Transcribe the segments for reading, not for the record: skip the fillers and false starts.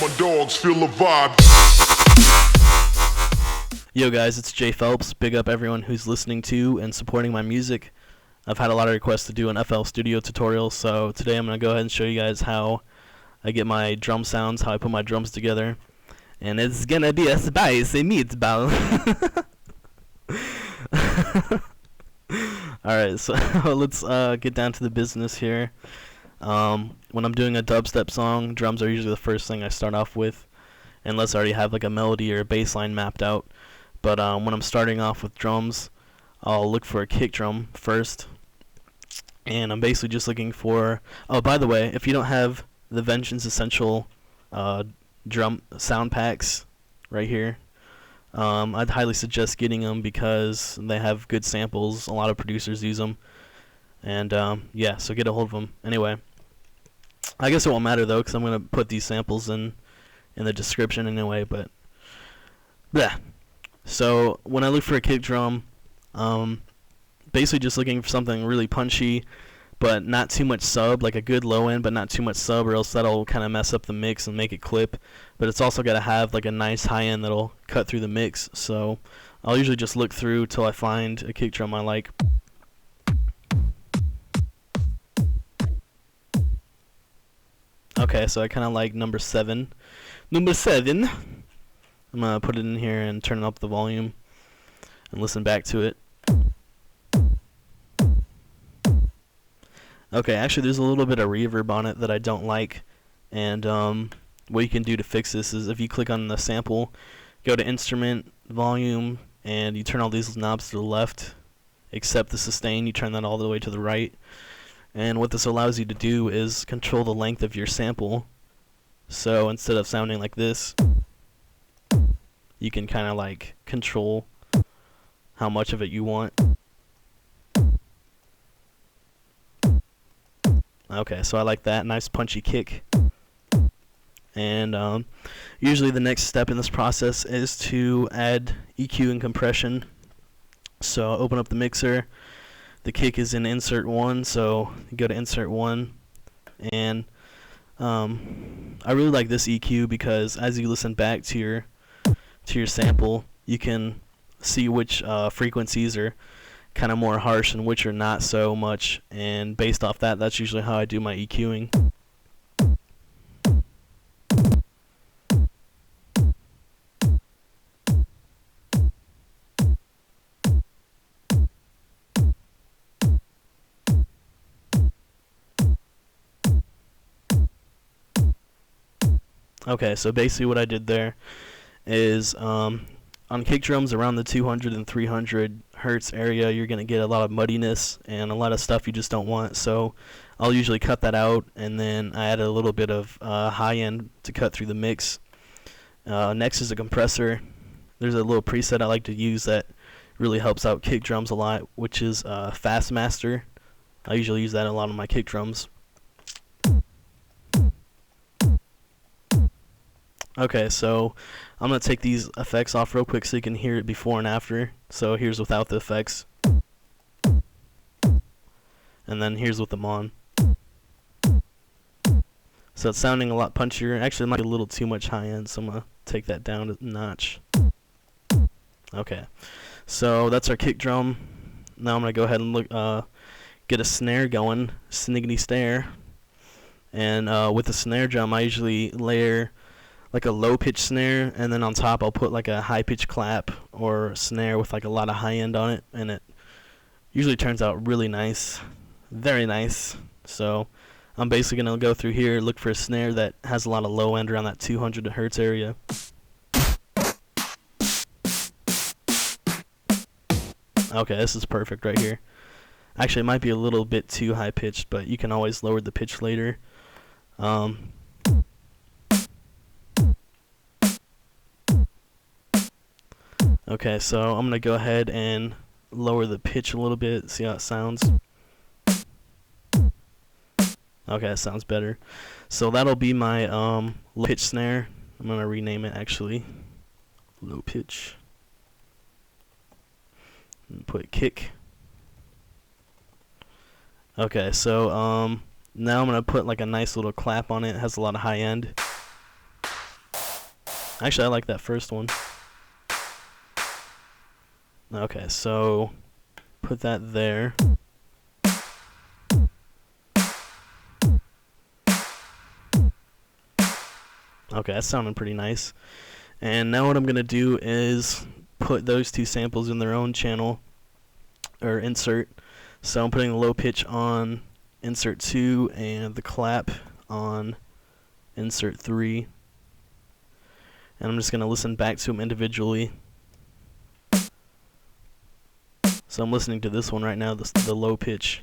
my dogs feel the vibe. Yo guys, it's JPhelpz. Big up everyone who's listening to and supporting my music. I've had a lot of requests to do an FL Studio tutorial, so today I'm going to go ahead and show you guys how I get my drum sounds, how I put my drums together. And it's gonna be a spicy meatball. Alright, so let's get down to the business here. When I'm doing a dubstep song, drums are usually the first thing I start off with, unless I already have like a melody or a bass line mapped out. But when I'm starting off with drums, I'll look for a kick drum first. And I'm basically just looking for... Oh, by the way, if you don't have the Vengeance Essential drum sound packs right here, I'd highly suggest getting them because they have good samples. A lot of producers use them. And yeah, so get a hold of them. Anyway, I guess it won't matter though because I'm going to put these samples in the description anyway. But yeah. So when I look for a kick drum, basically just looking for something really punchy, but not too much sub, like a good low end, but not too much sub, or else that'll kind of mess up the mix and make it clip. But it's also got to have like a nice high end that'll cut through the mix. So I'll usually just look through till I find a kick drum I like. Okay, so I kind of like number 7. Number 7. I'm going to put it in here and turn up the volume and listen back to it. Okay, actually there's a little bit of reverb on it that I don't like, and what you can do to fix this is if you click on the sample, go to instrument, volume, and you turn all these knobs to the left, except the sustain, you turn that all the way to the right. And what this allows you to do is control the length of your sample. So instead of sounding like this, you can kind of like control how much of it you want. Okay, so I like that. Nice punchy kick. And usually the next step in this process is to add EQ and compression. So open up the mixer. The kick is in insert 1, so you go to insert 1. And I really like this EQ because as you listen back to your sample, you can see which frequencies are kind of more harsh and which are not so much, and based off that, that's usually how I do my EQing. Okay, so basically what I did there is on kick drums around the 200 and 300 hertz area, you're going to get a lot of muddiness and a lot of stuff you just don't want. So I'll usually cut that out, and then I add a little bit of high end to cut through the mix. Next is a compressor. There's a little preset I like to use that really helps out kick drums a lot, which is Fast Master. I usually use that in a lot of my kick drums. Okay, so I'm going to take these effects off real quick so you can hear it before and after. So here's without the effects. And then here's with them on. So it's sounding a lot punchier. Actually, it might be a little too much high end, so I'm going to take that down a notch. Okay, so that's our kick drum. Now I'm going to go ahead and look, get a snare going, sniggity snare. And with the snare drum, I usually layer like a low pitch snare, and then on top I'll put like a high pitch clap or snare with like a lot of high end on it, and it usually turns out really nice, very nice. So I'm basically gonna go through here, look for a snare that has a lot of low end around that 200 hertz area. Okay, this is perfect right here. Actually, it might be a little bit too high pitched, but you can always lower the pitch later. Okay, so I'm going to go ahead and lower the pitch a little bit, see how it sounds. Okay, that sounds better. So that'll be my low pitch snare. I'm going to rename it actually. Low pitch. And put kick. Okay, so now I'm going to put like a nice little clap on it. It has a lot of high end. Actually, I like that first one. Okay, so put that there. Okay, that's sounding pretty nice. And now what I'm going to do is put those two samples in their own channel, or insert. So I'm putting the low pitch on insert 2 and the clap on insert 3. And I'm just going to listen back to them individually. So I'm listening to this one right now, the low pitch.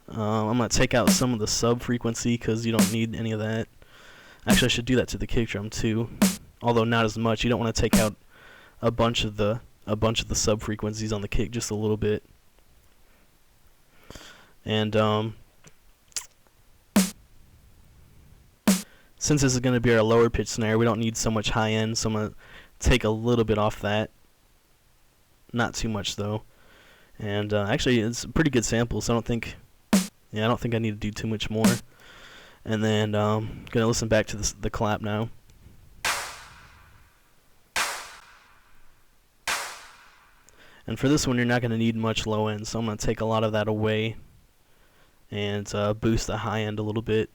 I'm going to take out some of the sub frequency because you don't need any of that. Actually, I should do that to the kick drum too, although not as much. You don't want to take out a bunch of the sub frequencies on the kick, just a little bit. And since this is going to be our lower pitch snare, we don't need so much high end, so I'm going to take a little bit off that. Not too much though. And actually, it's a pretty good sample, so I don't think I need to do too much more. And then gonna listen back to the clap now. And for this one, you're not gonna need much low end, so I'm gonna take a lot of that away and boost the high end a little bit.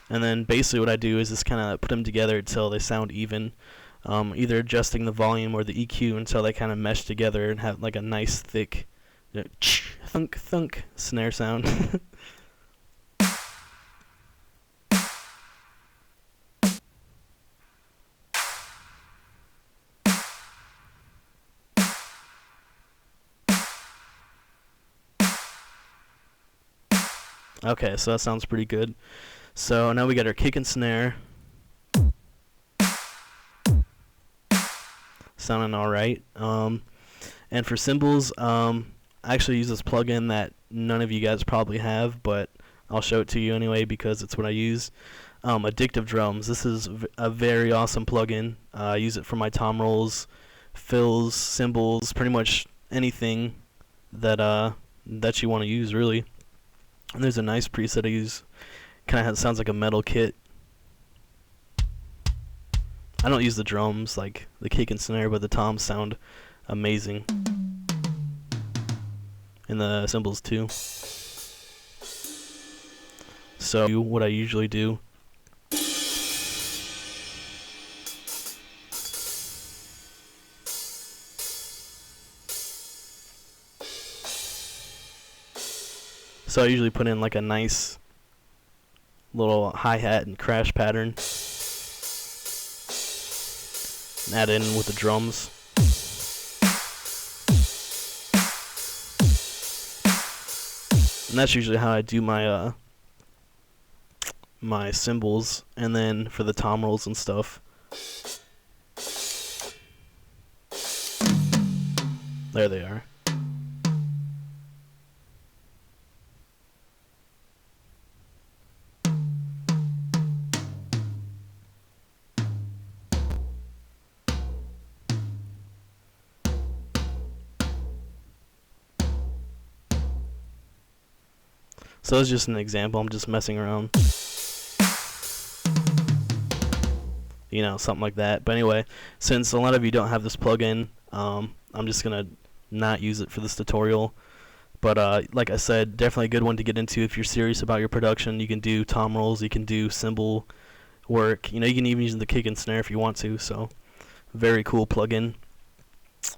And then basically what I do is just kind of put them together until they sound even. Either adjusting the volume or the EQ until they kind of mesh together and have like a nice thick thunk thunk snare sound. Okay, so that sounds pretty good. So now we got our kick and snare sounding alright. And for cymbals, I actually use this plugin that none of you guys probably have, but I'll show it to you anyway because it's what I use. Addictive Drums. This is a very awesome plugin. I use it for my tom rolls, fills, cymbals, pretty much anything that you want to use, really. And there's a nice preset I use. Kind of sounds like a metal kit. I don't use the drums, like the kick and snare, but the toms sound amazing. And the cymbals too. So what I usually do I usually put in like a nice little hi-hat and crash pattern. And add in with the drums. And that's usually how I do my my cymbals, and then for the tom rolls and stuff. There they are. So that's just an example. I'm just messing around. You know, something like that. But anyway, since a lot of you don't have this plugin, I'm just going to not use it for this tutorial. But like I said, definitely a good one to get into if you're serious about your production. You can do tom rolls, you can do cymbal work. You know, you can even use the kick and snare if you want to. So, very cool plugin.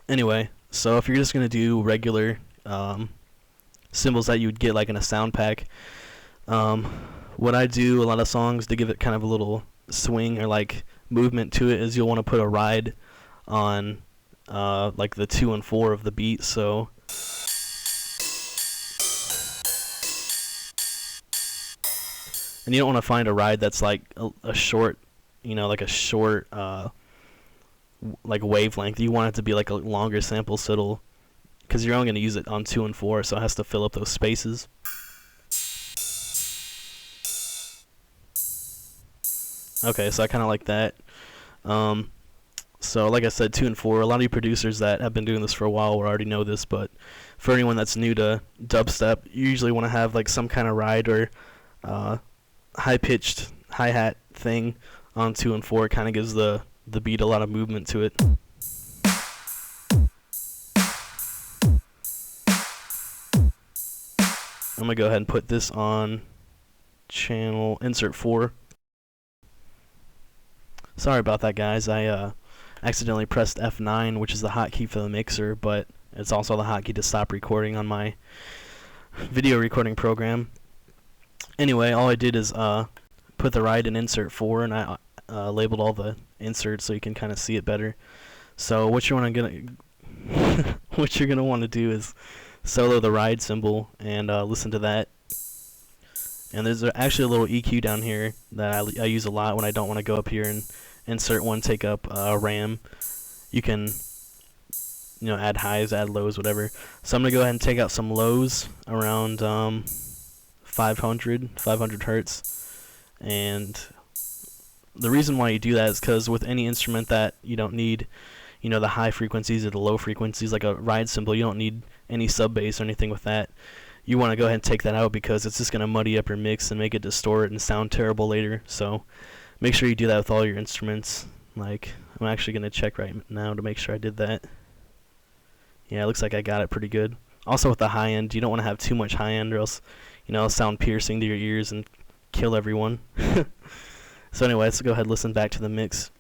Anyway, so if you're just going to do regular cymbals that you would get like in a sound pack, what I do a lot of songs to give it kind of a little swing or like movement to it is you'll want to put a ride on like the 2 and 4 of the beat. So and you don't want to find a ride that's like a short, you know, like a short like wavelength. You want it to be like a longer sample, so it'll, because you're only going to use it on 2 and 4, so it has to fill up those spaces. Okay, so I kind of like that. So like I said, 2 and 4, a lot of you producers that have been doing this for a while will already know this, but for anyone that's new to dubstep, you usually want to have like some kind of ride or high-pitched hi-hat thing on 2 and 4. It kind of gives the beat a lot of movement to it. I'm going to go ahead and put this on channel insert 4. Sorry about that, guys. I accidentally pressed F9, which is the hotkey for the mixer, but it's also the hotkey to stop recording on my video recording program. Anyway, all I did is put the ride in insert 4, and I labeled all the inserts so you can kind of see it better. So what you're gonna want to do is solo the ride cymbal and listen to that. And there's actually a little EQ down here that I use a lot when I don't want to go up here and insert one, take up RAM. You can, you know, add highs, add lows, whatever. So I'm gonna go ahead and take out some lows around 500 hertz. And the reason why you do that is because with any instrument that you don't need, you know, the high frequencies or the low frequencies, like a ride cymbal, you don't need any sub bass or anything with that. You want to go ahead and take that out because it's just going to muddy up your mix and make it distort and sound terrible later. So make sure you do that with all your instruments. Like, I'm actually going to check right now to make sure I did that. Yeah, it looks like I got it pretty good. Also with the high end, you don't want to have too much high end or else, you know, it'll sound piercing to your ears and kill everyone. So anyway, let's go ahead and listen back to the mix.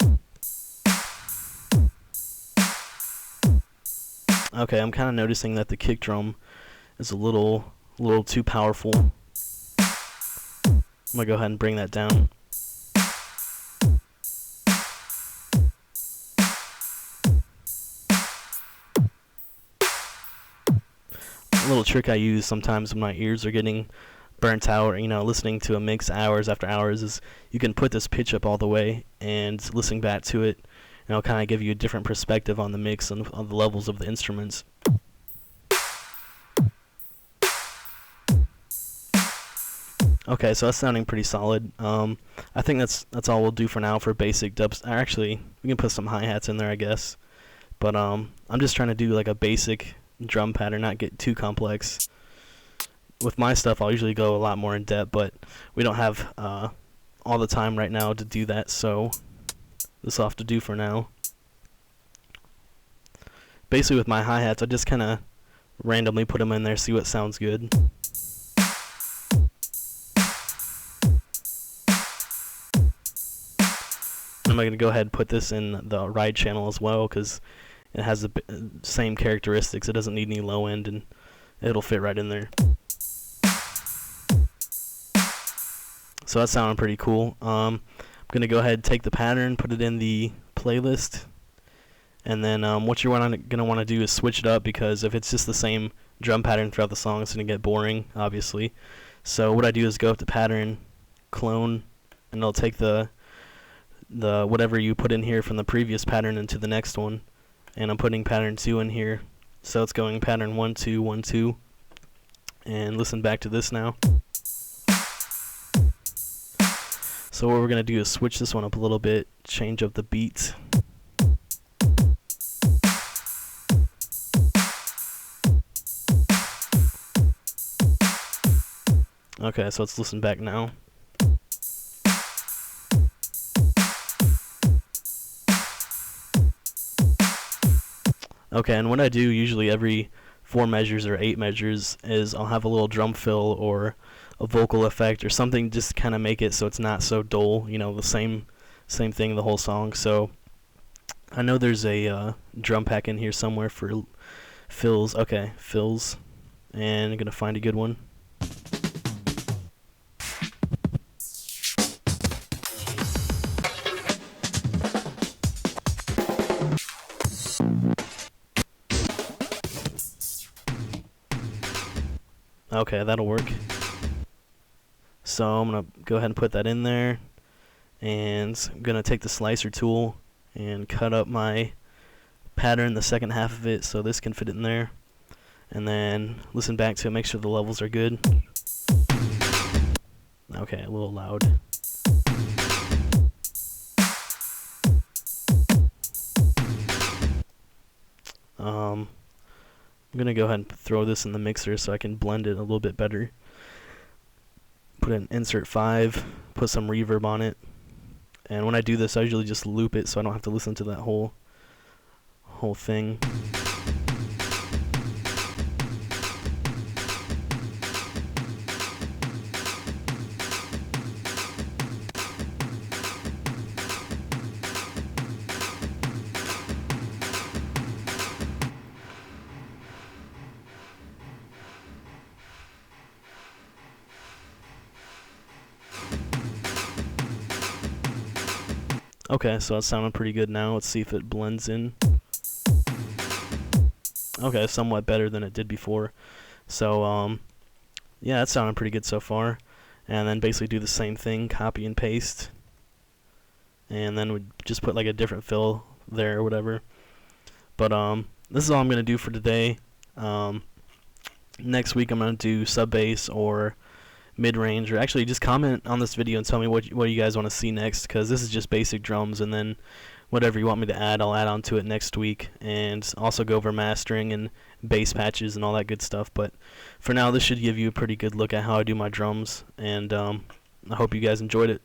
Okay, I'm kind of noticing that the kick drum is a little too powerful. I'm gonna go ahead and bring that down. A little trick I use sometimes when my ears are getting burnt out, or, you know, listening to a mix hours after hours, is you can put this pitch up all the way and listen back to it, and it'll kind of give you a different perspective on the mix and on the levels of the instruments. Okay, so that's sounding pretty solid. I think that's all we'll do for now for basic dubs. Actually, we can put some hi-hats in there, I guess. But I'm just trying to do like a basic drum pattern, not get too complex. With my stuff, I'll usually go a lot more in depth, but we don't have all the time right now to do that, so this will have to do for now. Basically, with my hi-hats, I just kind of randomly put them in there, see what sounds good. I'm going to go ahead and put this in the ride channel as well because it has the same characteristics. It doesn't need any low end, and it'll fit right in there. So that's sounding pretty cool. I'm going to go ahead and take the pattern, put it in the playlist, and then what you're going to want to do is switch it up, because if it's just the same drum pattern throughout the song, it's going to get boring, obviously. So what I do is go up to pattern, clone, and it'll take the whatever you put in here from the previous pattern into the next one, and I'm putting pattern 2 in here, so it's going pattern 1 2 1 2, and listen back to this now. So what we're gonna do is switch this one up a little bit, change up the beat. Okay, so let's listen back now. Okay, and what I do usually every 4 measures or 8 measures is I'll have a little drum fill or a vocal effect or something, just kind of make it so it's not so dull, you know, the same thing the whole song. So I know there's a drum pack in here somewhere for fills. Okay, fills, and I'm gonna find a good one. Okay, that'll work. So I'm going to go ahead and put that in there, and I'm going to take the slicer tool and cut up my pattern, the second half of it, so this can fit in there, and then listen back to it, make sure the levels are good. Okay, a little loud. I'm gonna go ahead and throw this in the mixer so I can blend it a little bit better. Put in insert 5, put some reverb on it, and when I do this I usually just loop it so I don't have to listen to that whole thing. Okay, so it's sounding pretty good now. Let's see if it blends in. Okay, somewhat better than it did before. So, yeah, it's sounding pretty good so far. And then basically do the same thing, copy and paste. And then we just put like a different fill there or whatever. But, this is all I'm going to do for today. Next week I'm going to do sub bass or mid-range, or actually just comment on this video and tell me what you guys want to see next, because this is just basic drums, and then whatever you want me to add, I'll add on to it next week, and also go over mastering and bass patches and all that good stuff. But for now, this should give you a pretty good look at how I do my drums, and I hope you guys enjoyed it.